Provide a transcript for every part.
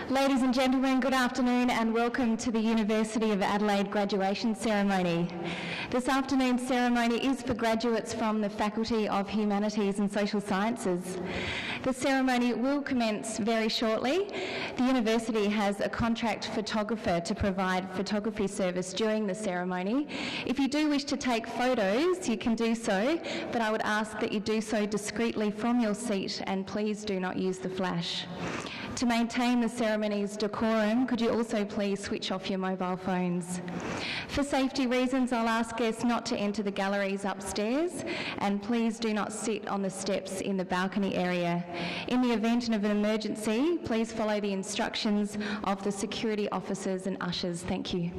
Ladies and gentlemen, good afternoon and welcome to the University of Adelaide graduation ceremony. This afternoon's ceremony is for graduates from the Faculty of Humanities and Social Sciences. The ceremony will commence very shortly. The university has a contract photographer to provide photography service during the ceremony. If you do wish to take photos, you can do so, but I would ask that you do so discreetly from your seat and please do not use the flash. To maintain the ceremony's decorum, could you also please switch off your mobile phones? For safety reasons, I'll ask guests not to enter the galleries upstairs, and please do not sit on the steps in the balcony area. In the event of an emergency, please follow the instructions of the security officers and ushers. Thank you.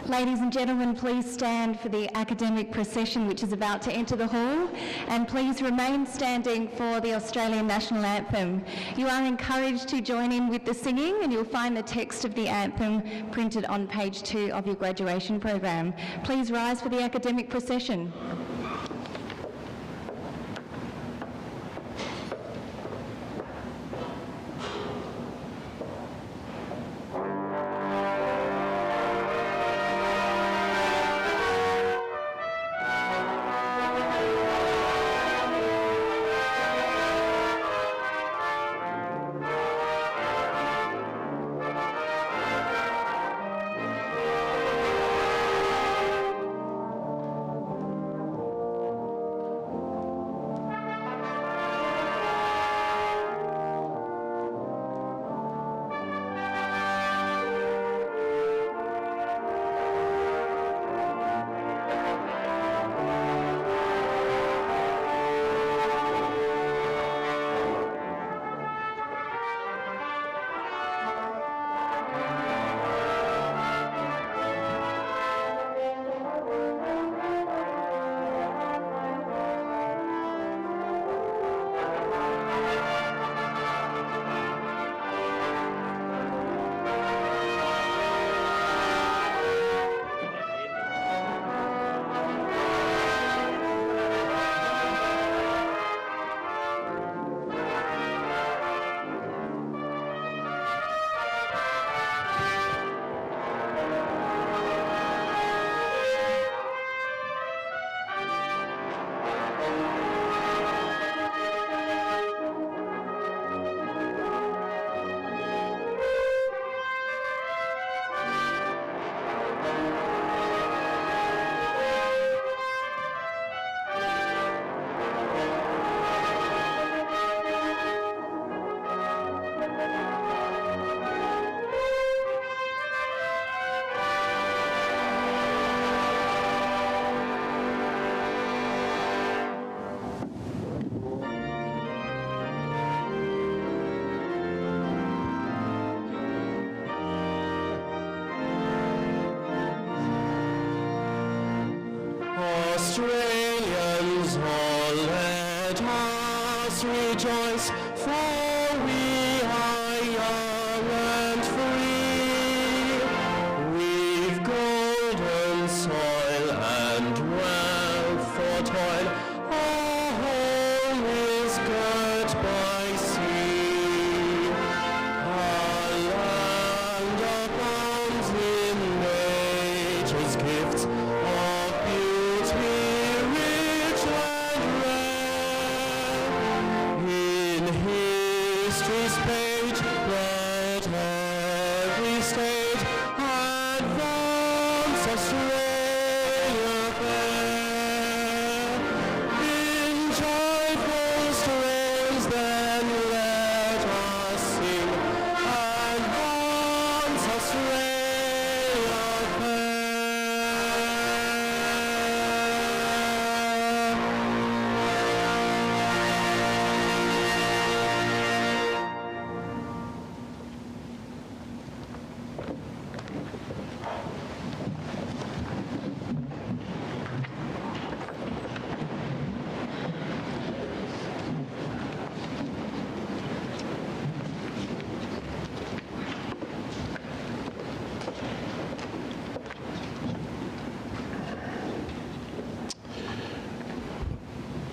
Ladies and gentlemen, please stand for the academic procession which is about to enter the hall, and please remain standing for the Australian National Anthem. You are encouraged to join in with the singing, and you'll find the text of the anthem printed on page 2 of your graduation program. Please rise for the academic procession. Australians, all let us rejoice, for we are young and free. We've golden soil and wealth for toil, our home is girt by sea. Our land abounds in nature's gifts,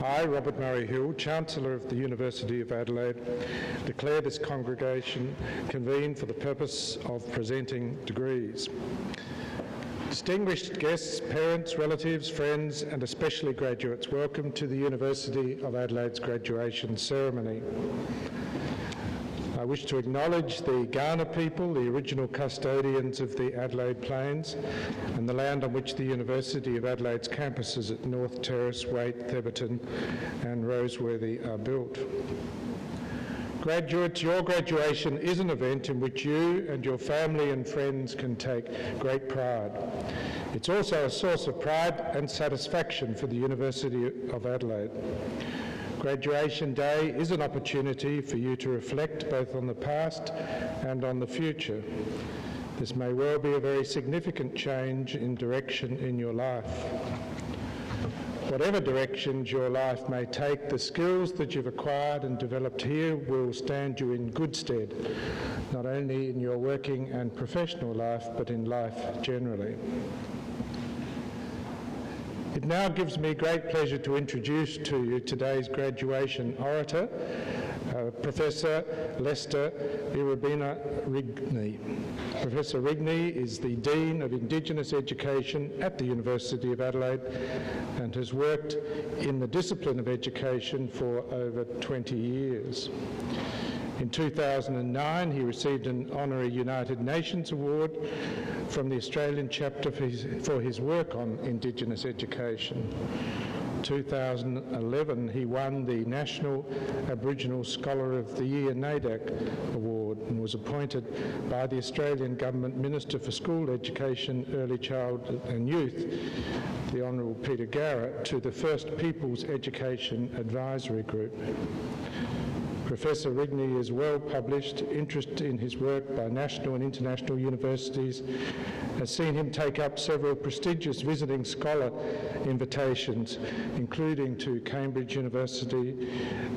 I, Robert Murray Hill, Chancellor of the University of Adelaide, declare this congregation convened for the purpose of presenting degrees. Distinguished guests, parents, relatives, friends, and especially graduates, welcome to the University of Adelaide's graduation ceremony. I wish to acknowledge the Kaurna people, the original custodians of the Adelaide Plains, and the land on which the University of Adelaide's campuses at North Terrace, Waite, Theberton and Roseworthy are built. Graduates, your graduation is an event in which you and your family and friends can take great pride. It's also a source of pride and satisfaction for the University of Adelaide. Graduation Day is an opportunity for you to reflect both on the past and on the future. This may well be a very significant change in direction in your life. Whatever directions your life may take, the skills that you've acquired and developed here will stand you in good stead, not only in your working and professional life, but in life generally. It now gives me great pleasure to introduce to you today's graduation orator, Professor Lester Irabina Rigney. Professor Rigney is the Dean of Indigenous Education at the University of Adelaide and has worked in the discipline of education for over 20 years. In 2009, he received an honorary United Nations Award from the Australian chapter for his work on Indigenous education. In 2011, he won the National Aboriginal Scholar of the Year NAIDAC Award and was appointed by the Australian Government Minister for School Education, Early Childhood and Youth, the Honourable Peter Garrett, to the First Peoples Education Advisory Group. Professor Rigney is well published. Interest in his work by national and international universities has seen him take up several prestigious visiting scholar invitations, including to Cambridge University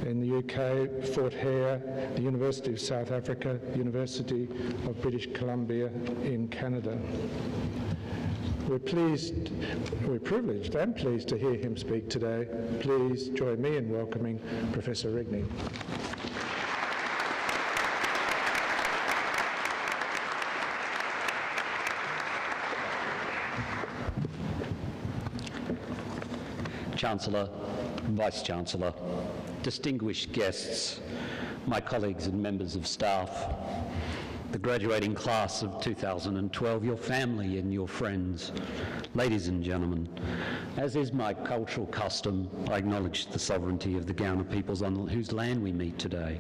in the UK, Fort Hare, the University of South Africa, the University of British Columbia in Canada. We're privileged and pleased to hear him speak today. Please join me in welcoming Professor Rigney. Chancellor, Vice-Chancellor, distinguished guests, my colleagues and members of staff, the graduating class of 2012, your family and your friends, ladies and gentlemen, as is my cultural custom, I acknowledge the sovereignty of the Kaurna peoples on whose land we meet today.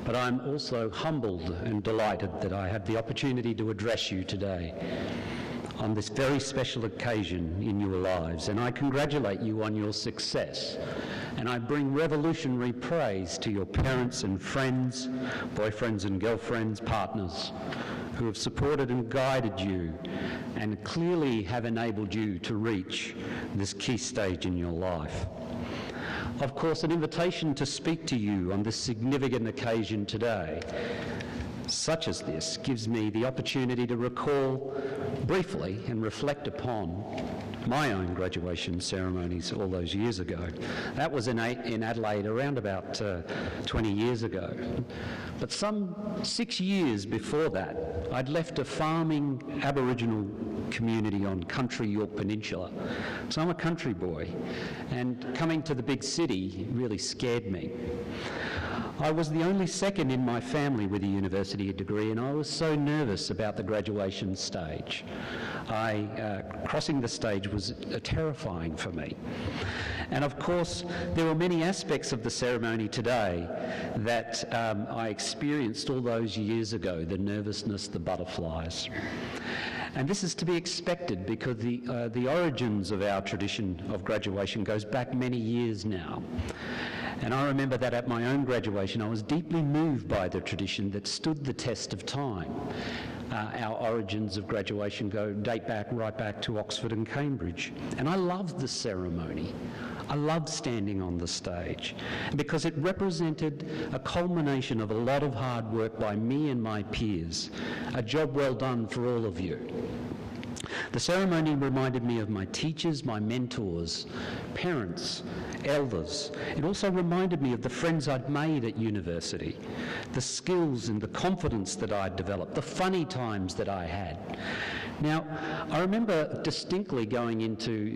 But I'm also humbled and delighted that I have the opportunity to address you today on this very special occasion in your lives, and I congratulate you on your success, and I bring revolutionary praise to your parents and friends, boyfriends and girlfriends, partners, who have supported and guided you and clearly have enabled you to reach this key stage in your life. Of course, an invitation to speak to you on this significant occasion today, such as this, gives me the opportunity to recall briefly and reflect upon my own graduation ceremonies all those years ago. That was in Adelaide around about 20 years ago. But some 6 years before that, I'd left a farming Aboriginal community on country York Peninsula. So I'm a country boy, and coming to the big city really scared me. I was the only second in my family with a university degree, and I was so nervous about the graduation stage. Crossing the stage was terrifying for me. And of course, there were many aspects of the ceremony today that I experienced all those years ago, the nervousness, the butterflies. And this is to be expected because the origins of our tradition of graduation goes back many years now. And I remember that at my own graduation, I was deeply moved by the tradition that stood the test of time. Our origins of graduation date right back to Oxford and Cambridge. And I loved the ceremony. I loved standing on the stage because it represented a culmination of a lot of hard work by me and my peers, a job well done for all of you. The ceremony reminded me of my teachers, my mentors, parents, elders. It also reminded me of the friends I'd made at university, the skills and the confidence that I'd developed, the funny times that I had. Now, I remember distinctly going into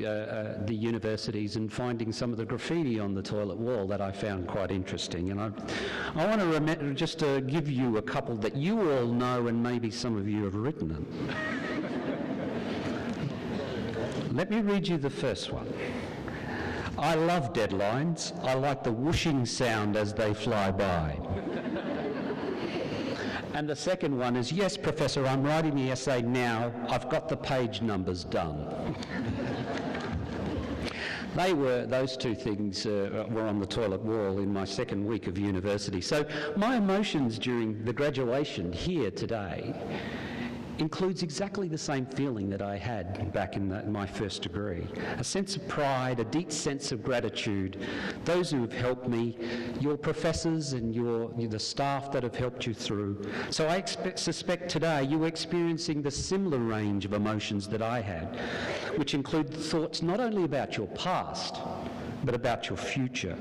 the universities and finding some of the graffiti on the toilet wall that I found quite interesting. And I want to just give you a couple that you all know and maybe some of you have written them. Let me read you the first one. I love deadlines. I like the whooshing sound as they fly by. And the second one is, yes, Professor, I'm writing the essay now. I've got the page numbers done. Those two things were on the toilet wall in my second week of university. So my emotions during the graduation here today includes exactly the same feeling that I had back in my first degree. A sense of pride, a deep sense of gratitude. Those who have helped me, your professors and the staff that have helped you through. So I suspect today you are experiencing the similar range of emotions that I had, which include thoughts not only about your past, but about your future.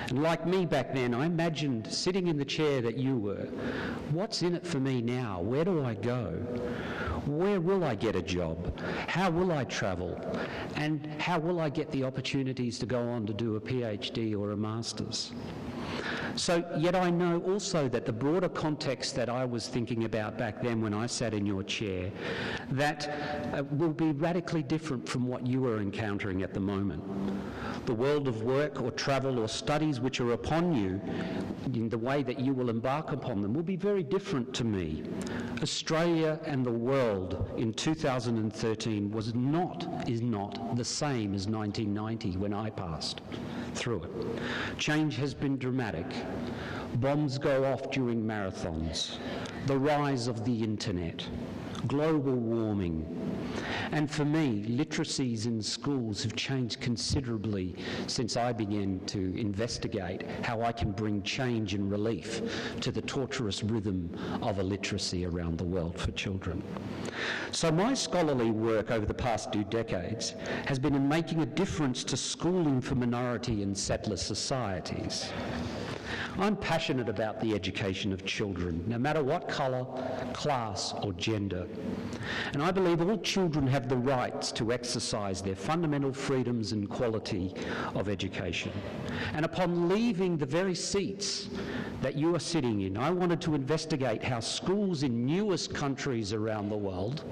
And like me back then, I imagined sitting in the chair that you were. What's in it for me now? Where do I go? Where will I get a job? How will I travel? And how will I get the opportunities to go on to do a PhD or a master's? So, yet I know also that the broader context that I was thinking about back then when I sat in your chair, that will be radically different from what you are encountering at the moment. The world of work or travel or studies which are upon you, in the way that you will embark upon them, will be very different to me. Australia and the world in 2013 is not the same as 1990 when I passed through it. Change has been dramatic. Bombs go off during marathons. The rise of the internet. Global warming. And for me, literacies in schools have changed considerably since I began to investigate how I can bring change and relief to the torturous rhythm of illiteracy around the world for children. So my scholarly work over the past 2 decades has been in making a difference to schooling for minority and settler societies. I'm passionate about the education of children, no matter what colour, class or gender. And I believe all children have the rights to exercise their fundamental freedoms and quality of education. And upon leaving the very seats that you are sitting in, I wanted to investigate how schools in newest countries around the world,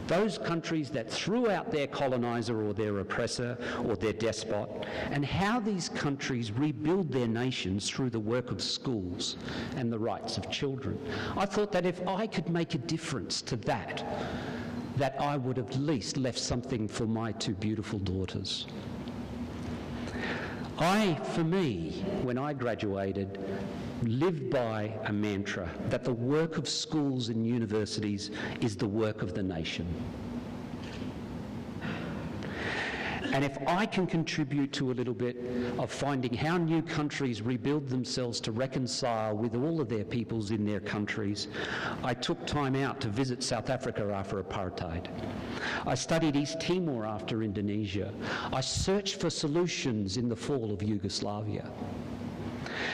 those countries that threw out their coloniser or their oppressor or their despot, and how these countries rebuild their nations through the work of schools and the rights of children. I thought that if I could make a difference to that I would have at least left something for my 2 beautiful daughters. For me, when I graduated, lived by a mantra that the work of schools and universities is the work of the nation. And if I can contribute to a little bit of finding how new countries rebuild themselves to reconcile with all of their peoples in their countries, I took time out to visit South Africa after apartheid. I studied East Timor after Indonesia. I searched for solutions in the fall of Yugoslavia.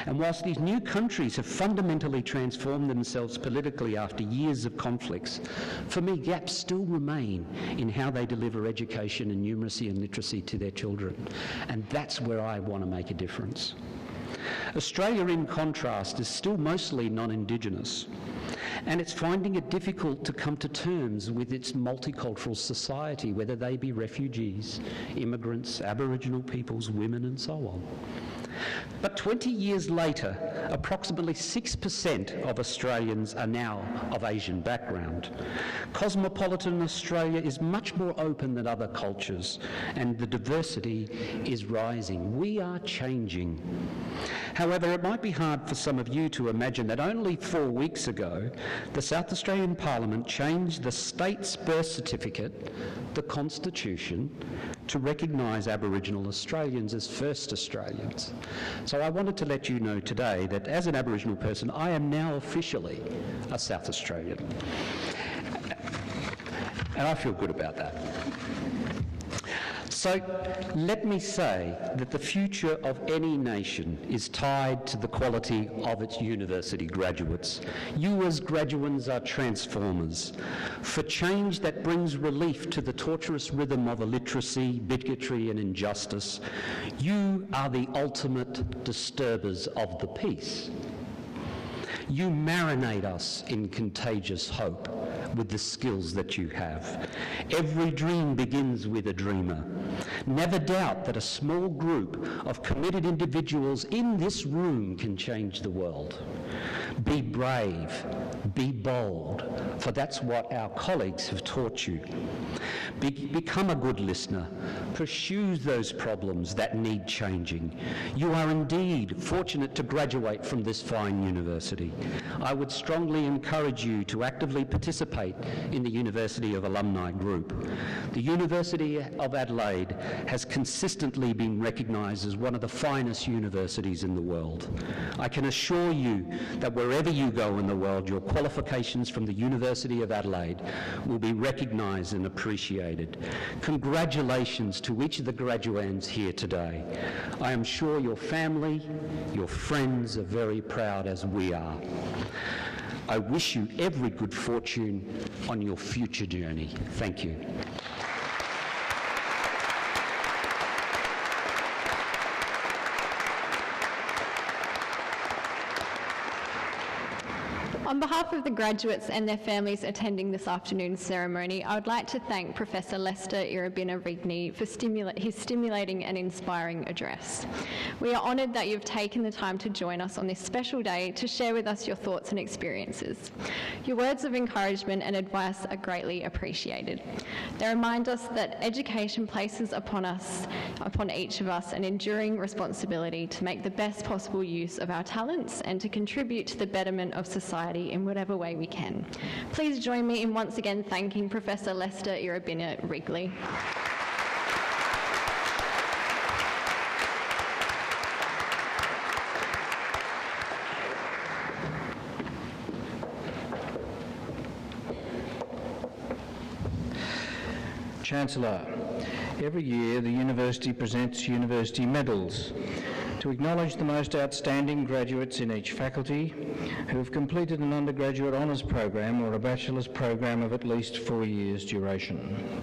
And whilst these new countries have fundamentally transformed themselves politically after years of conflicts, for me gaps still remain in how they deliver education and numeracy and literacy to their children. And that's where I want to make a difference. Australia, in contrast, is still mostly non-Indigenous, and it's finding it difficult to come to terms with its multicultural society, whether they be refugees, immigrants, Aboriginal peoples, women and so on. But 20 years later, approximately 6% of Australians are now of Asian background. Cosmopolitan Australia is much more open than other cultures, and the diversity is rising. We are changing. However, it might be hard for some of you to imagine that only 4 weeks ago, the South Australian Parliament changed the state's birth certificate, the Constitution, to recognise Aboriginal Australians as first Australians. So I wanted to let you know today that as an Aboriginal person, I am now officially a South Australian. And I feel good about that. So let me say that the future of any nation is tied to the quality of its university graduates. You as graduands are transformers for change that brings relief to the torturous rhythm of illiteracy, bigotry and injustice. You are the ultimate disturbers of the peace. You marinate us in contagious hope with the skills that you have. Every dream begins with a dreamer. Never doubt that a small group of committed individuals in this room can change the world. Be brave, be bold, for that's what our colleagues have taught you. Become a good listener. Pursue those problems that need changing. You are indeed fortunate to graduate from this fine university. I would strongly encourage you to actively participate in the University of Alumni Group. The University of Adelaide has consistently been recognised as one of the finest universities in the world. I can assure you that wherever you go in the world, your qualifications from the University of Adelaide will be recognised and appreciated. Congratulations to each of the graduands here today. I am sure your family, your friends are very proud, as we are. I wish you every good fortune on your future journey. Thank you. On behalf of the graduates and their families attending this afternoon's ceremony, I would like to thank Professor Lester Irabina-Rigny for his stimulating and inspiring address. We are honoured that you've taken the time to join us on this special day to share with us your thoughts and experiences. Your words of encouragement and advice are greatly appreciated. They remind us that education places upon each of us, an enduring responsibility to make the best possible use of our talents and to contribute to the betterment of society in whatever way we can. Please join me in once again thanking Professor Lester Irabina-Rigny. Chancellor, every year the University presents university medals to acknowledge the most outstanding graduates in each faculty who have completed an undergraduate honours program or a bachelor's program of at least 4 years' duration.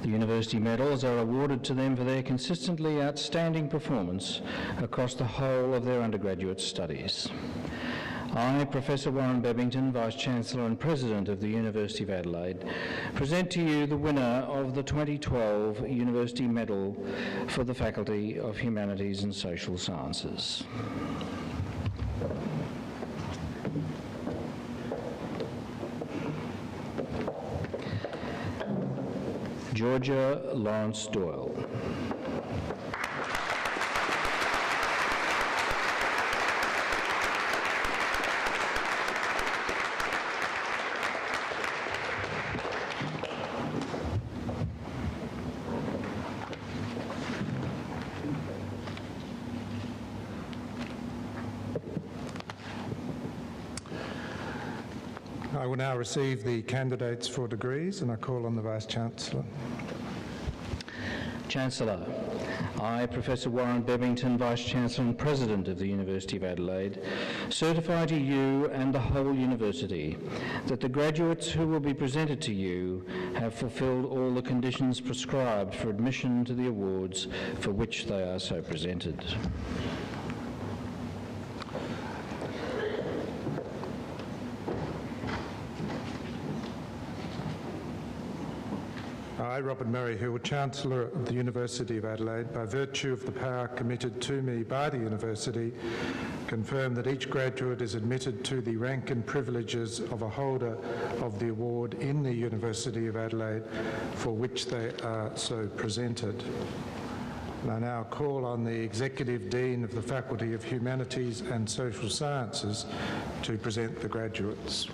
The university medals are awarded to them for their consistently outstanding performance across the whole of their undergraduate studies. I, Professor Warren Bebbington, Vice-Chancellor and President of the University of Adelaide, present to you the winner of the 2012 University Medal for the Faculty of Humanities and Social Sciences. Georgia Lawrence Doyle. I will now receive the candidates for degrees, and I call on the Vice-Chancellor. Chancellor, I, Professor Warren Bebbington, Vice-Chancellor and President of the University of Adelaide, certify to you and the whole University that the graduates who will be presented to you have fulfilled all the conditions prescribed for admission to the awards for which they are so presented. I, Robert Merrihill, Chancellor of the University of Adelaide, by virtue of the power committed to me by the University, confirm that each graduate is admitted to the rank and privileges of a holder of the award in the University of Adelaide for which they are so presented. And I now call on the Executive Dean of the Faculty of Humanities and Social Sciences to present the graduates.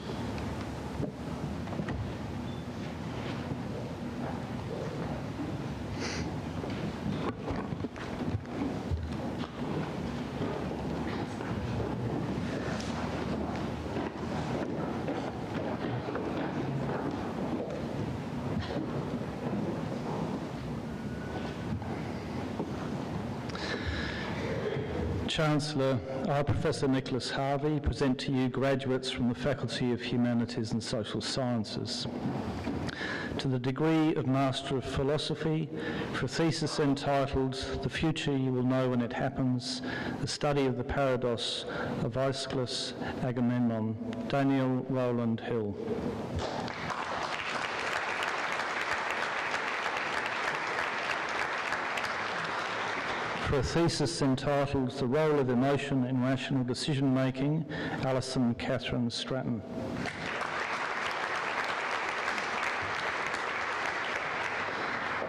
Chancellor, I, Professor Nicholas Harvey, present to you graduates from the Faculty of Humanities and Social Sciences. To the degree of Master of Philosophy, for a thesis entitled The Future You Will Know When It Happens, the Study of the Paradox of Aeschylus Agamemnon, Daniel Rowland Hill. For a thesis entitled The Role of Emotion in Rational Decision Making, Alison Catherine Stratton.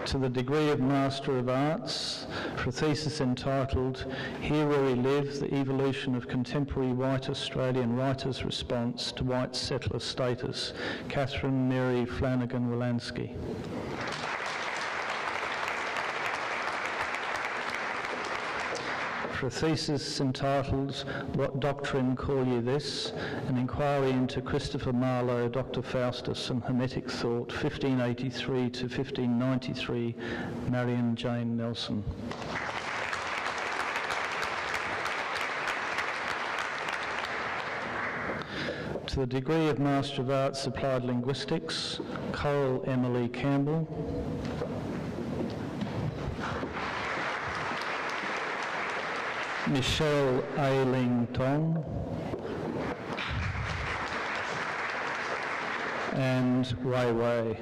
To the degree of Master of Arts, for a thesis entitled Here Where We Live, The Evolution of Contemporary White Australian Writers' Response to White Settler Status, Catherine Mary Flanagan-Wolanski. For a thesis entitled What Doctrine Call Ye This? An Inquiry into Christopher Marlowe, Dr. Faustus and Hermetic Thought, 1583 to 1593, Marion Jane Nelson. To the degree of Master of Arts, Applied Linguistics, Coral Emily Campbell. Michelle A-Ling Tong and Wei Wei.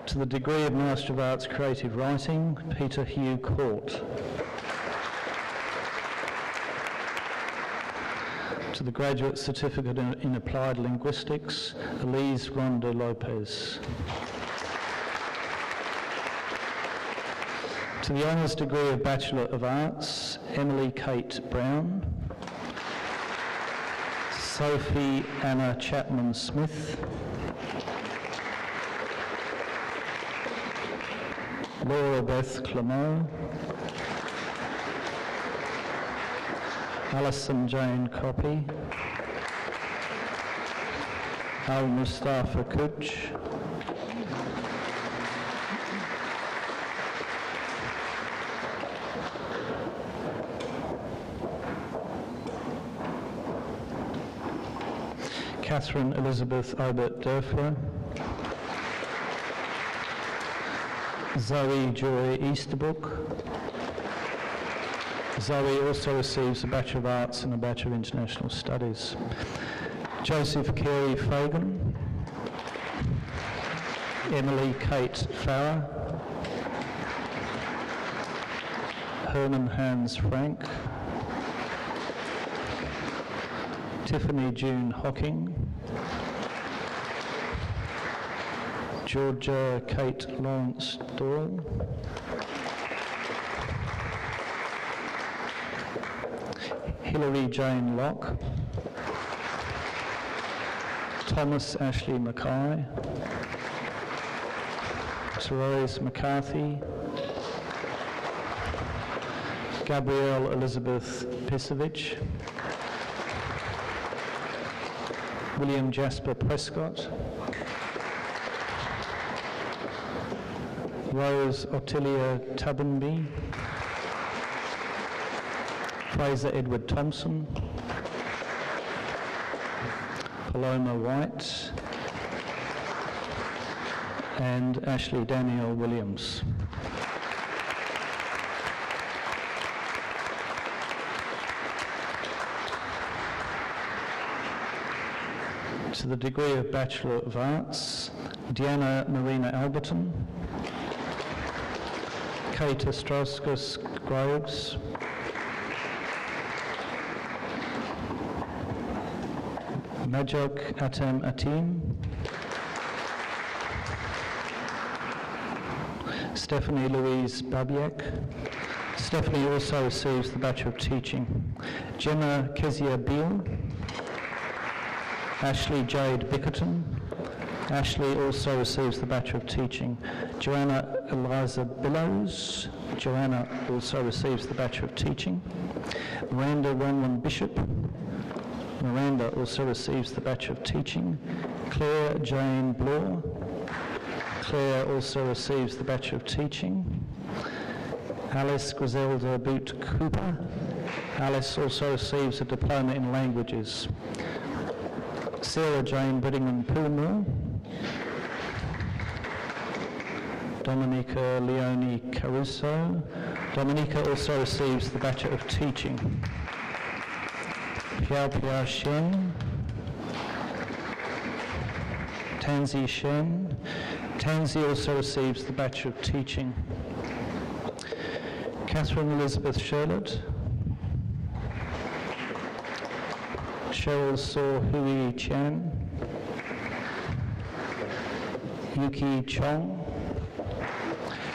To the degree of Master of Arts Creative Writing, Peter Hugh Court. To the Graduate Certificate in Applied Linguistics, Elise Ronda Lopez. To the Honours Degree of Bachelor of Arts, Emily Kate Brown, Sophie Anna Chapman Smith, Laura Beth Clement, Alison Jane Copy, Al Mustafa Kuch, Catherine Elizabeth Obert Derfler, Zoe Joy Easterbrook. Zoe also receives a Bachelor of Arts and a Bachelor of International Studies. Joseph Carey Fagan, Emily Kate Farrer, Herman Hans Frank, Tiffany June Hocking, Georgia Kate Lawrence Doyle, Hilary Jane Locke, Thomas Ashley Mackay, Therese McCarthy, Gabrielle Elizabeth Pisovich, William Jasper Prescott, Rose Ottilia Tubbenby, Fraser Edward Thompson, Paloma White, and Ashley Danielle Williams. To the degree of Bachelor of Arts, Deanna Marina Alberton, Kate Ostrauskas Groves, Majok Atam Atim, Stephanie Louise Babiak. Stephanie also receives the Bachelor of Teaching. Gemma Kezia Beale, Ashley Jade Bickerton. Ashley also receives the Bachelor of Teaching. Joanna Eliza Billows. Joanna also receives the Bachelor of Teaching. Miranda Wanwan Bishop. Miranda also receives the Bachelor of Teaching. Claire Jane Bloor. Claire also receives the Bachelor of Teaching. Alice Griselda Boot Cooper. Alice also receives a Diploma in Languages. Sarah Jane Brittingham Poolmore. Dominica Leonie Caruso. Dominica also receives the Bachelor of Teaching. Piao Shen. Tanzi Shen. Tansy also receives the Bachelor of Teaching. Catherine Elizabeth Sherlett. Cheryl Saw Hui Chan. Yuki Chong.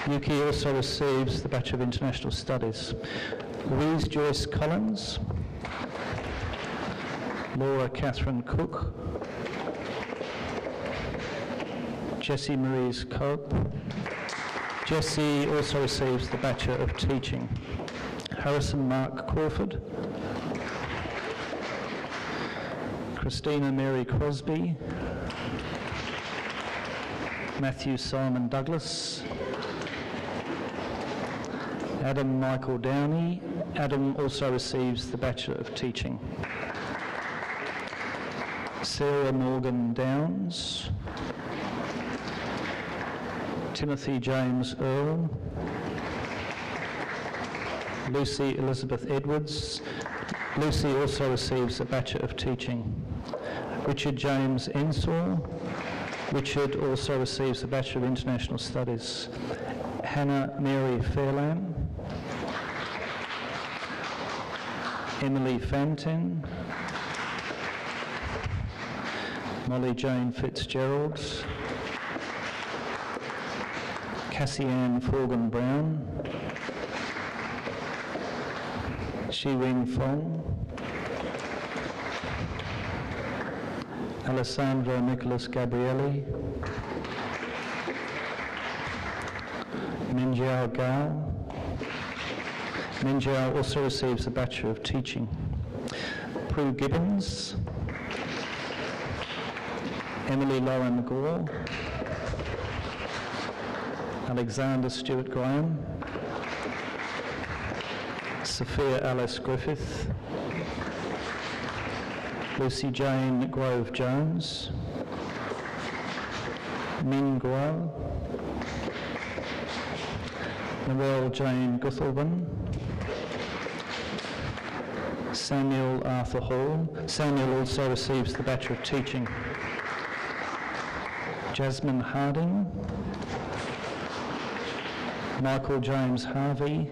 Yuki also receives the Bachelor of International Studies. Louise Joyce Collins. Laura Catherine Cook. Jessie Maurice Cope. Jessie also receives the Bachelor of Teaching. Harrison Mark Crawford. Christina Mary Crosby. Matthew Simon Douglas. Adam Michael Downey. Adam also receives the Bachelor of Teaching. Sarah Morgan Downs. Timothy James Earl. Lucy Elizabeth Edwards. Lucy also receives the Bachelor of Teaching. Richard James Ensor. Richard also receives the Bachelor of International Studies. Hannah Mary Fairlam. Emily Fantin. Molly Jane Fitzgerald. Cassie Ann Forgan Brown. Shi Wing Fong. Alessandro Nicholas Gabrielli. Minjiao Gao. Minjiao also receives the Bachelor of Teaching. Prue Gibbons. Emily Lauren Gore. Alexander Stewart Graham. Sophia Alice Griffith. Lucy Jane Grove Jones. Min Guo. Narelle Jane Guthelban. Samuel Arthur Hall. Samuel also receives the Bachelor of Teaching. Jasmine Harding. Michael James Harvey.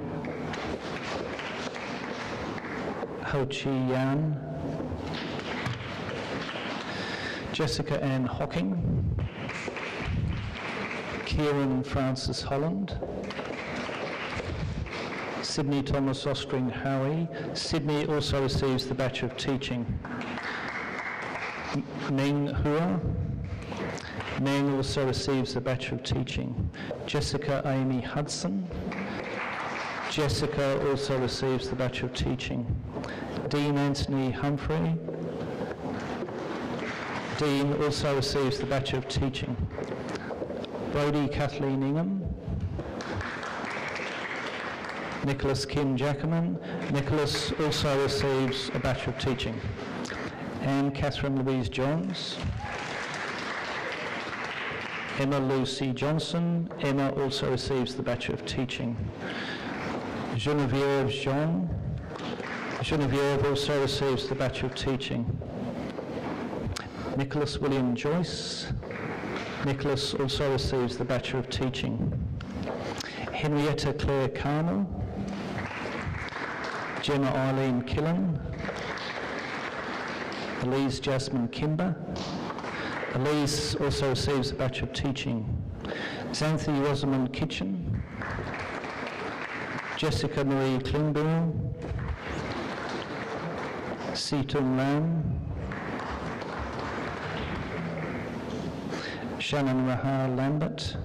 Ho Chi Yan. Jessica Ann Hocking. Kieran Francis Holland. Sydney Thomas Ostring Howie. Sydney also receives the Bachelor of Teaching. Ning Hua. Ning also receives the Bachelor of Teaching. Jessica Amy Hudson. Jessica also receives the Bachelor of Teaching. Dean Anthony Humphrey. Dean also receives the Bachelor of Teaching. Brodie Kathleen Ingham. Nicholas Kim Jackerman. Nicholas also receives a Bachelor of Teaching. Anne Catherine Louise Johns. Emma Lucy Johnson. Emma also receives the Bachelor of Teaching. Genevieve Jean. Genevieve also receives the Bachelor of Teaching. Nicholas William Joyce. Nicholas also receives the Bachelor of Teaching. Henrietta Claire Carnell. Gemma Eileen Killen. Elise Jasmine Kimber. Elise also receives the Bachelor of Teaching. Xanthi Rosamond Kitchen. Jessica Marie Klingbeil. Seaton Lam. Shannon Rahar Lambert.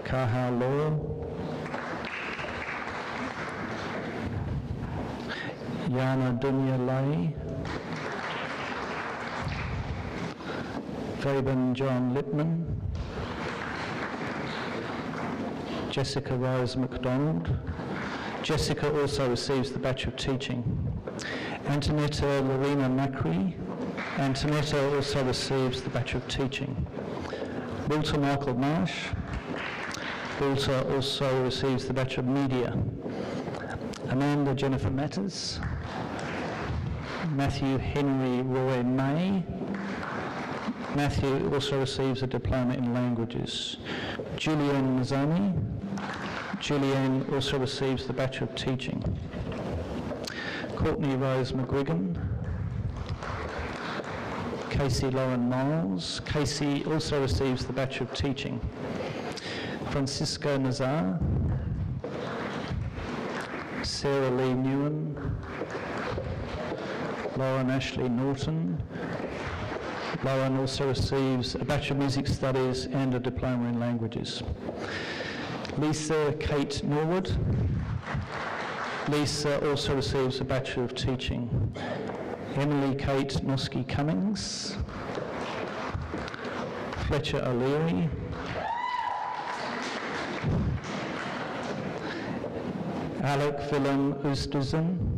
Kaha Laurel. Yana Dunya Lai. Fabian John Littman. Jessica Rose McDonald. Jessica also receives the Bachelor of Teaching. Antonetta Lorena Macri. Antonetta also receives the Bachelor of Teaching. Walter Michael Marsh. Walter also receives the Bachelor of Media. Amanda Jennifer Matters. Matthew Henry Roy May. Matthew also receives a Diploma in Languages. Julianne Mazzoni. Julianne also receives the Bachelor of Teaching. Courtney Rose McGuigan. Casey Lauren Miles. Casey also receives the Bachelor of Teaching. Francisco Nazar. Sarah Lee Newen. Lauren Ashley Norton. Lauren also receives a Bachelor of Music Studies and a Diploma in Languages. Lisa Kate Norwood. Lisa also receives a Bachelor of Teaching. Emily Kate Noski Cummings. Fletcher O'Leary. Alec Willem Oosthuizen.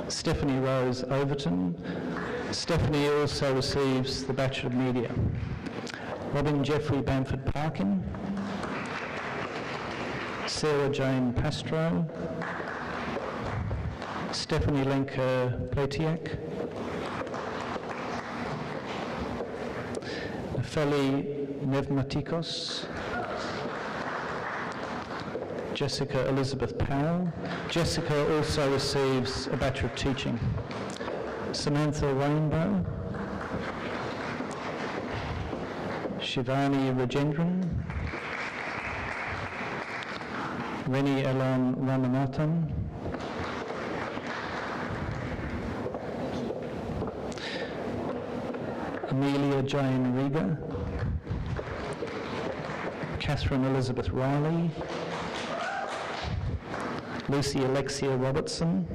Stephanie Rose Overton. Stephanie also receives the Bachelor of Media. Robin Jeffrey Bamford Parkin. Sarah Jane Pastro. Stephanie Lenka Pletiak. Nefeli Nevmatikos. Jessica Elizabeth Powell. Jessica also receives a Bachelor of Teaching. Samantha Rainbow. Shivani Rajendran. Rennie Elon Ramanathan. Amelia Jane Rieger. Catherine Elizabeth Riley. Lucy Alexia Robertson.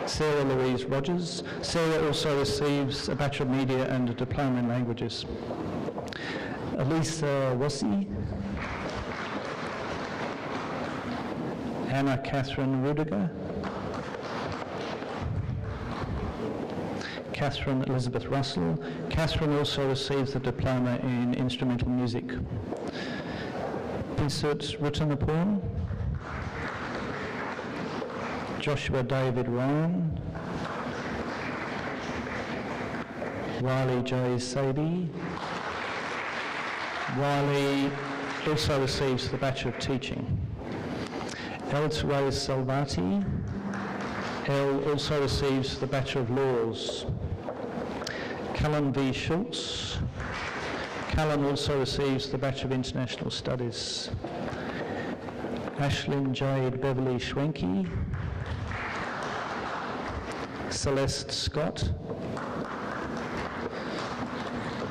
Sarah Louise Rogers. Sarah also receives a Bachelor of Media and a Diploma in Languages. Elisa Rossi. Anna Catherine Rudiger. Catherine Elizabeth Russell. Catherine also receives the Diploma in Instrumental Music. Pisut Rutanapurn. Joshua David Ryan. Riley J. Sabi. Riley also receives the Bachelor of Teaching. Els Rose Salvati. Elle also receives the Bachelor of Laws. Cullen V. Schultz. Cullen also receives the Bachelor of International Studies. Ashlyn Jade Beverly Schwenke. Celeste Scott.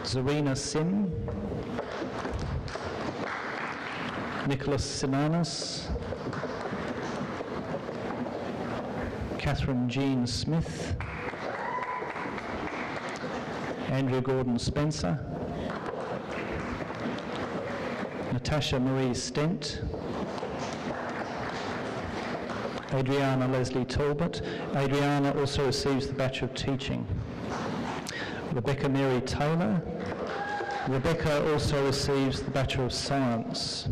Zarina Sim. Nicholas Simonis. Catherine Jean Smith. Andrew Gordon Spencer. Natasha Marie Stent. Adriana Leslie Talbot. Adriana also receives the Bachelor of Teaching. Rebecca Mary Taylor. Rebecca also receives the Bachelor of Science.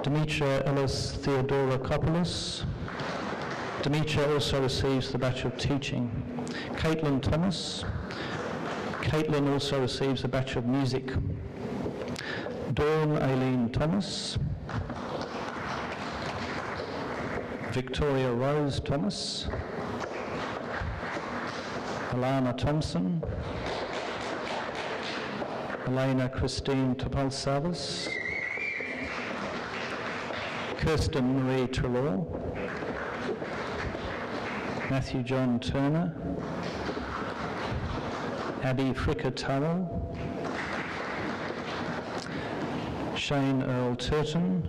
Demetra Ellis Theodorakopoulos. Demetra also receives the Bachelor of Teaching. Caitlin Thomas. Caitlin also receives a Bachelor of Music. Dawn Aileen Thomas. Victoria Rose Thomas. Alana Thompson. Elena Christine Topalsavas. Kirsten Marie Trelaw. Matthew John Turner. Abby Fricker Turrell. Shane Earl Turton.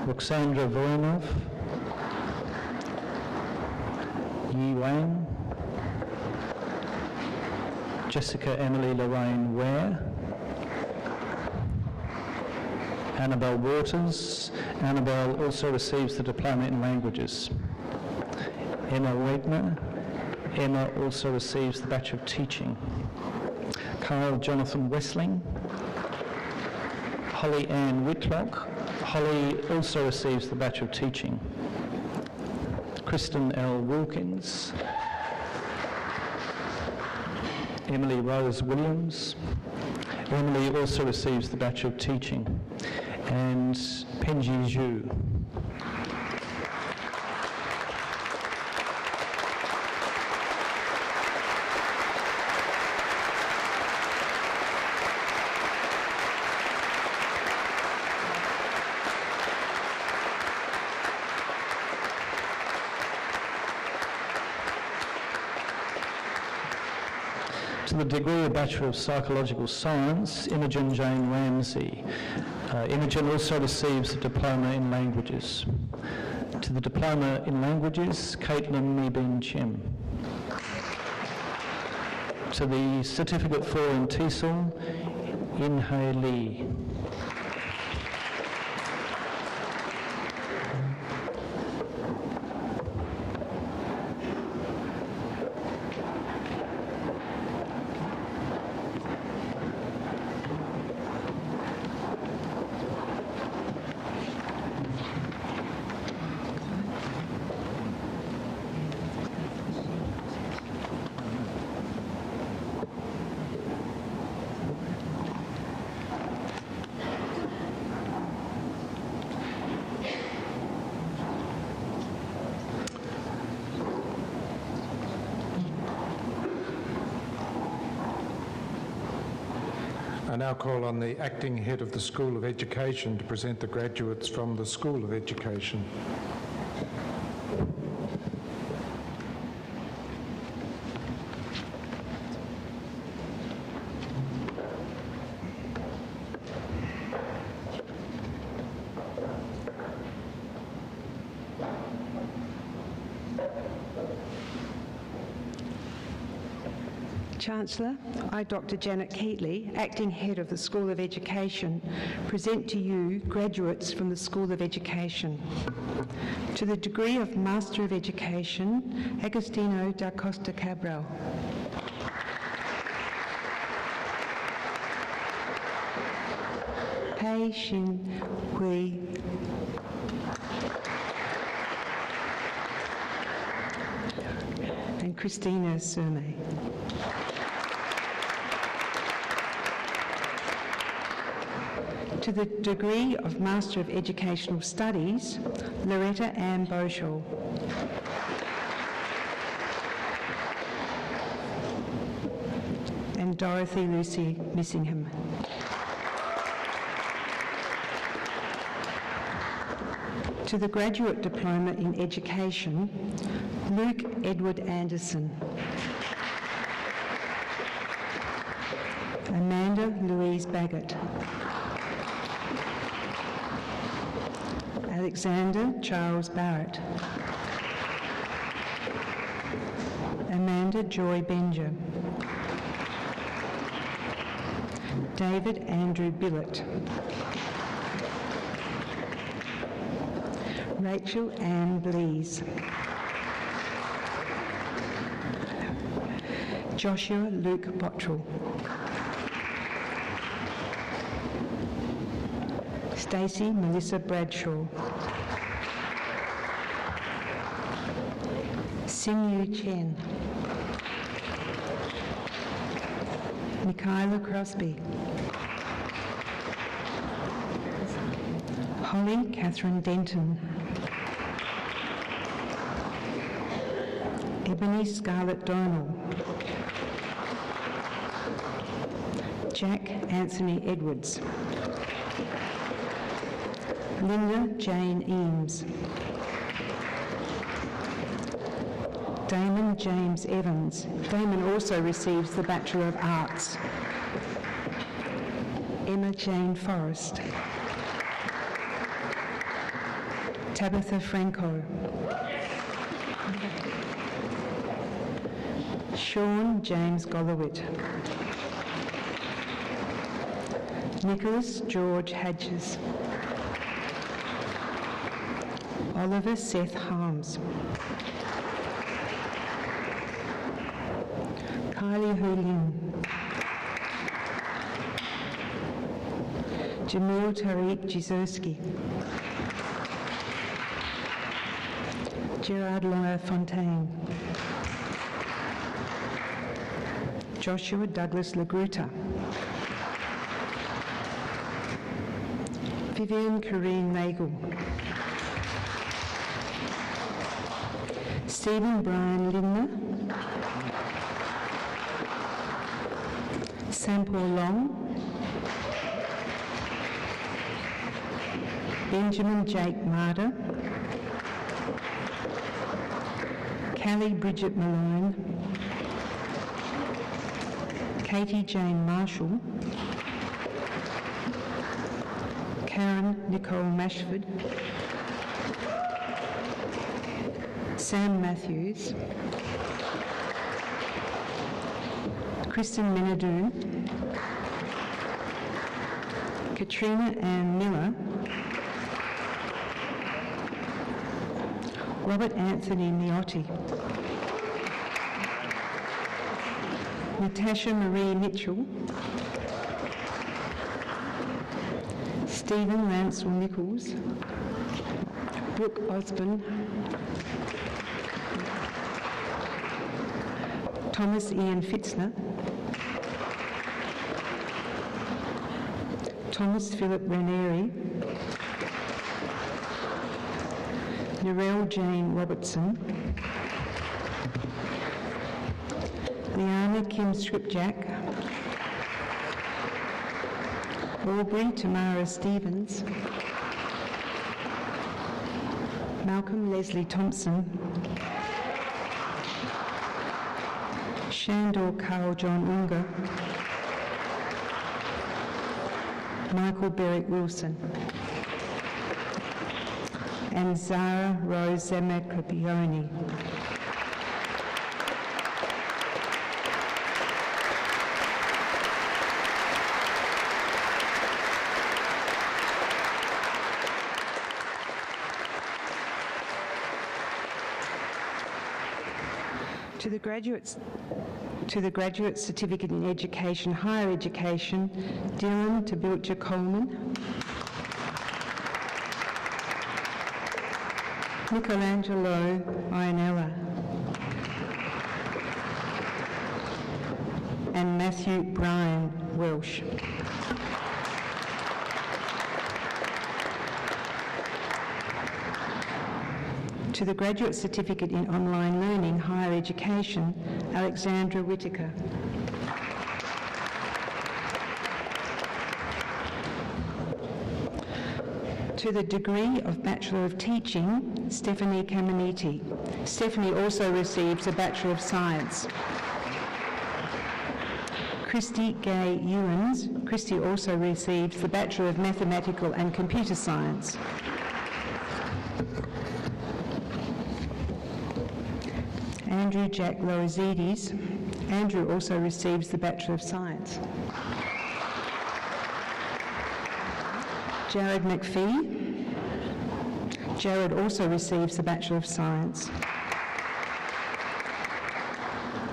Roxandra Voronov. Yi Wang. Jessica Emily Lorraine Ware. Annabelle Waters. Annabelle also receives the Diploma in Languages. Emma Wegner. Emma also receives the Bachelor of Teaching. Kyle Jonathan Wessling. Holly Ann Whitlock. Holly also receives the Bachelor of Teaching. Kristen L. Wilkins, Emily Rose Williams. Emily also receives the Bachelor of Teaching. And Penji Zhu. To the degree of Bachelor of Psychological Science, Imogen Jane Ramsey. Imogen also receives the Diploma in Languages. To the Diploma in Languages, Caitlin Mebin Chem. To the Certificate 4 in TESOL, Inhe Lee. I now call on the Acting Head of the School of Education to present the graduates from the School of Education. Chancellor, I, Dr. Janet Keatley, Acting Head of the School of Education, present to you graduates from the School of Education. To the degree of Master of Education, Agostino da Costa Cabral. Pei Xin Hui. And Christina Surmay. To the degree of Master of Educational Studies, Loretta Ann Boschel. And Dorothy Lucy Missingham. To the Graduate Diploma in Education, Luke Edward Anderson. Amanda Louise Baggett. Alexander Charles Barrett. Amanda Joy Benger. David Andrew Billett. Rachel Ann Blease. Joshua Luke Bottrell. Stacey Melissa Bradshaw. Sim Yu Chen. Michaela Crosby. Holly Catherine Denton. Ebony Scarlett Donald. Jack Anthony Edwards. Linda Jane Eames. Damon James Evans. Damon also receives the Bachelor of Arts. Emma Jane Forrest. Tabitha Franco. Sean James Golowit. Nicholas George Hadges. Oliver Seth Harms. Kylie Hu Lin. Jamil Tariq Jizerski. Gerard Lawyer-Fontaine. Joshua Douglas Lagruta. Vivian Corrine Nagel. Stephen Brian Lindner. Sampor Long. Benjamin Jake Marder. Callie Bridget Malone. Katie Jane Marshall. Karen Nicole Mashford. Sam Matthews. Kristen Menadoon. Katrina Ann Miller. Robert Anthony Miotti. Natasha Marie Mitchell. Stephen Lancel Nichols. Brooke Osborne. Thomas Ian Fitzner. Thomas Philip Ranieri. Narelle Jane Robertson. Liana Kim Scripjack. Aubrey Tamara Stevens. Malcolm Leslie Thompson. Shandor Carl John Unger. Michael Berwick Wilson. And Zara Rose Zamacrapione. To the Graduate Certificate in Education, Higher Education, Dylan Tabilcha Coleman. Michelangelo Ionella. And Matthew Brian Welsh. To the Graduate Certificate in Online Learning, Higher Education, Alexandra Whittaker. To the degree of Bachelor of Teaching, Stephanie Caminiti. Stephanie also receives a Bachelor of Science. Christy Gay Ewens. Christy also receives the Bachelor of Mathematical and Computer Science. Andrew Jack Loizides. Andrew also receives the Bachelor of Science. Jared McPhee. Jared also receives the Bachelor of Science.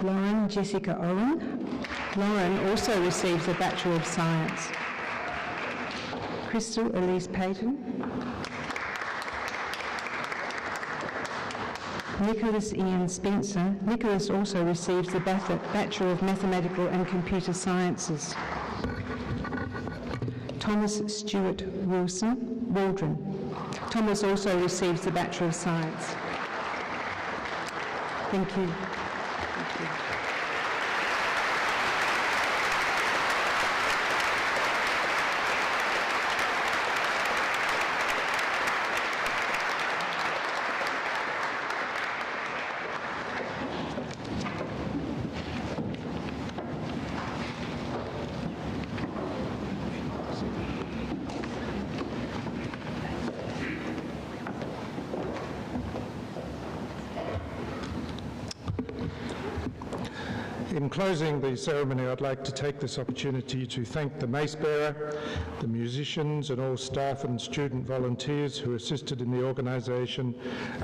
Lauren Jessica Owen. Lauren also receives the Bachelor of Science. Crystal Elise Payton. Nicholas Ian Spencer. Nicholas also receives the Bachelor of Mathematical and Computer Sciences. Thomas Stewart Waldron. Thomas also receives the Bachelor of Science. Thank you. In closing the ceremony, I'd like to take this opportunity to thank the mace bearer, the musicians and all staff and student volunteers who assisted in the organisation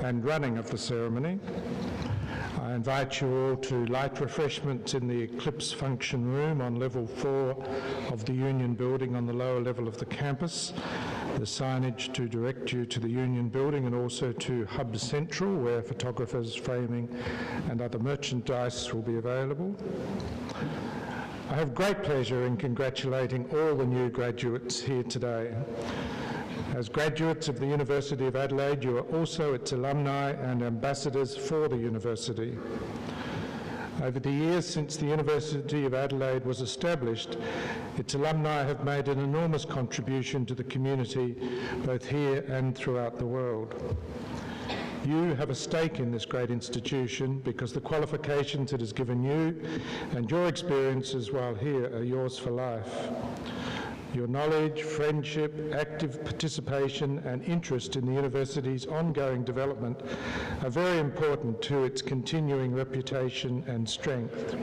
and running of the ceremony. I invite you all to light refreshments in the Eclipse function room on level 4 of the Union building on the lower level of the campus. the signage to direct you to the Union Building and also to Hub Central, where photographers, framing and other merchandise will be available. I have great pleasure in congratulating all the new graduates here today. As graduates of the University of Adelaide, you are also its alumni and ambassadors for the university. Over the years since the University of Adelaide was established, its alumni have made an enormous contribution to the community, both here and throughout the world. You have a stake in this great institution because the qualifications it has given you and your experiences while here are yours for life. Your knowledge, friendship, active participation and interest in the university's ongoing development are very important to its continuing reputation and strength.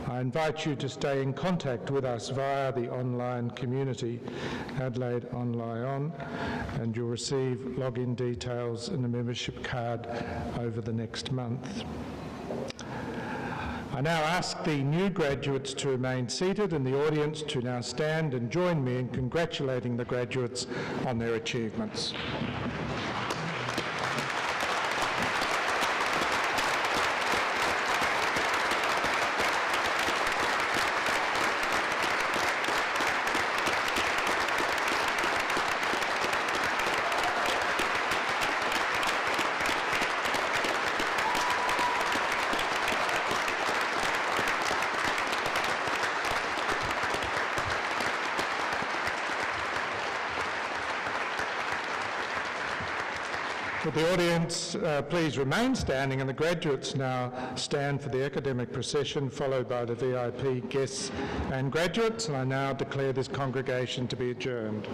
I invite you to stay in contact with us via the online community, Adelaide Online, and you'll receive login details and a membership card over the next month. I now ask the new graduates to remain seated and the audience to now stand and join me in congratulating the graduates on their achievements. Would the audience please remain standing, and the graduates now stand for the academic procession followed by the VIP guests and graduates, and I now declare this congregation to be adjourned.